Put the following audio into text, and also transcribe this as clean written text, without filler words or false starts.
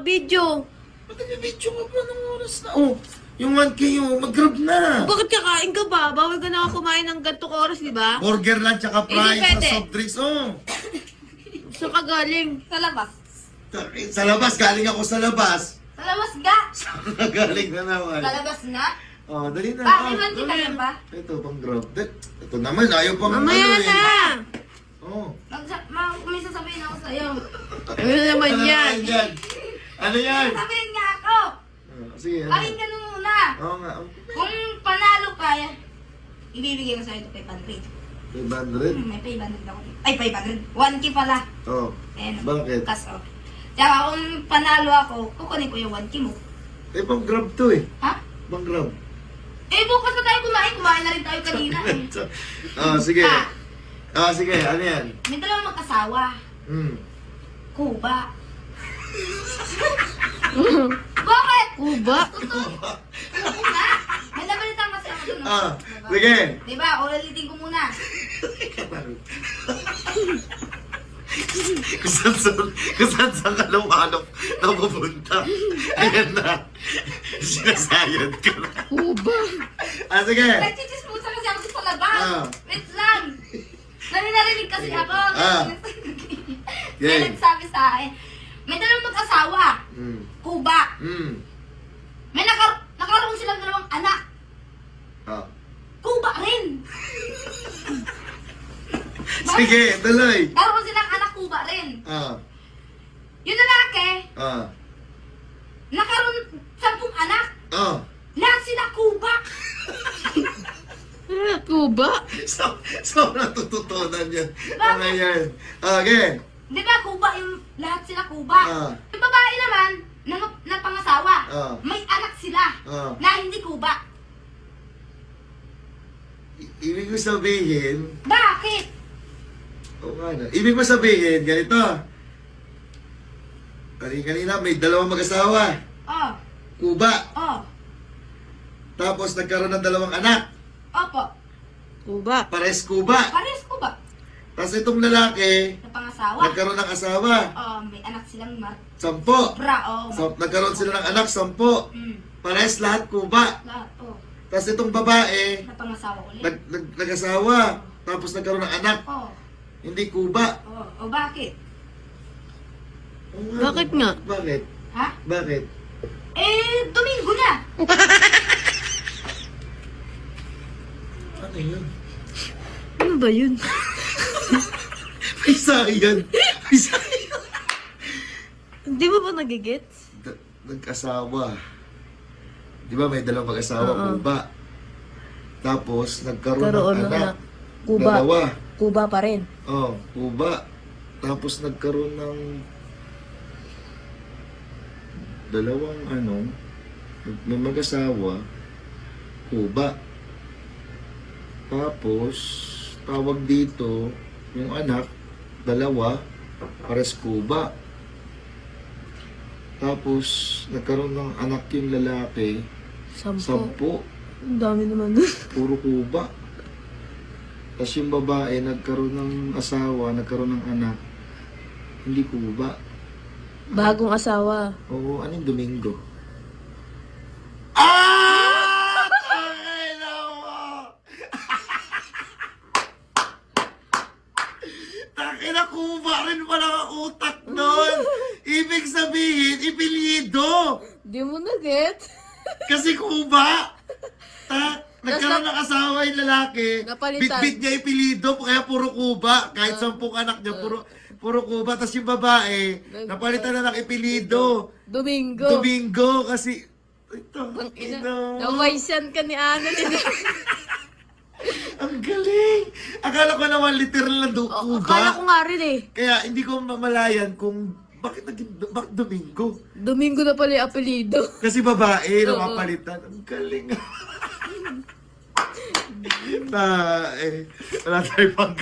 Video. Ba't nag-video ka pa ng oras na? Oh, yung 1K yung mag-grab na. Bakit kakain ka ba? Bawal ka na kumain ng gantong oras, di ba? Burger lang tsaka fries sa pwede. soft drinks. Oh. Saan ka galing? Sa labas. Sa labas, galing ako sa labas. Sa labas ga. Galing na naman. Sa labas nga. Oh, dali na. Bakit man di ka yan ba? Ito, pang grab. Ito naman, ayaw pang Mamaya ano na! Oh. May sasabihin ako sa'yo. Ano naman Ano yan? naman yan? Ano yan? Sabihin nga ako. Sige, ano? Pakinggan mo muna. Oo nga. Kung panalo ka, ibibigay ko sa'yo ito 500. 500? May 500 ako. Ay, 500. 1K pala. Oh. Ayan. Bakit? Kaso. Tsaka kung panalo ako, kukunin ko yung 1K mo. Eh, pang grab to eh. Ha? Pang grab. Eh, bukas na tayo kumain. Kumain na rin tayo kanina eh. Sige. Ah. Sige, ano yan? May dalawang mag-asawa. Kuba. Bakit? Kuba? Totoo nga. May nabalitan kasi ako doon. Sige. Diba? Ulitin ko muna. Kung saan ka lumalok na pupunta. Ayan na. Sinasayad ka na. Kuba? Sige. Nagchichismusa kasi ako sa labas. Wait lang. Narinig kasi ako. May Yan. nagsabi sa akin. May dalawang mag-asawa. Kuba. May nakaroon silang dalawang anak. Kuba rin. Sige, tuloy. Naroon silang anak Kuba rin. Yung lalaki, nakaroon 10 anak. Lahat sila Kuba. Kuba? So natututunan yan. Bakit? Ano yan? Okay. Di ba Kuba yung lahat sila Kuba? Yung babae naman, na pangasawa, may anak sila na hindi Kuba. Ibig ko sabihin, Bakit? Ibig mo sabihin, ganito. Kanina may dalawang mag-asawa. Oh, Kuba. oh, Tapos nagkaroon ng dalawang anak. opo. Kuba? Pares Kuba. Pares Kuba. Tapos itong lalaki, Na pangasawa. nagkaroon ng asawa. Oh, may anak silang 10. Bra, oh. Nagkaroon sila ng anak, 10. Mm, Pares lahat Kuba. lahat, oh. Tapos itong babae, Na pangasawa ulit. nag-asawa. Tapos nagkaroon ng anak. Oh, Hindi Kuba. oh, bakit? Bakit nga? Bakit? Ha? Bakit? Eh, Domingo na. Ano yun? Ano ba yun? May sayan. May sayan. Hindi mo ba nagigets? Nag-asawa. Di ba may dalawang mag-asawa, Kuba. Tapos nagkaroon ng anak. Kuba. Dalawa. Kuba pa rin. Kuba. Tapos nagkaroon ng dalawang may mag-asawa, Kuba. Tapos, tawag dito, yung anak, dalawa, pares Kuba. Tapos, nagkaroon ng anak yung lalaki, 10. Ang dami naman nun. Puro Kuba. Tapos yung babae, nagkaroon ng asawa, nagkaroon ng anak, hindi Kuba. Bagong asawa. Oo, anong Domingo? Ah! Tangina mo! Tangina, Kuba rin pala ang utak doon. Ibig sabihin, ipilido. Di mo na-get? Kasi Kuba. Nagkaroon ng asawa yung lalaki. Napalitan. Bit-bit niya ipilido, kaya puro Kuba. Kahit 10 anak niya, puro Kuba. Tapos yung babae, napalitan na ng ipilido. Domingo. Domingo, kasi... Ito, Nawaisan ka ni Ana. ang galing. Akala ko naman literal na Kuba. Akala ko nga rin eh. Kaya hindi ko mamalayan kung bakit Domingo. Domingo na pala yung apelido. Kasi babae, napapalitan. Ang galing. Wala tayong pang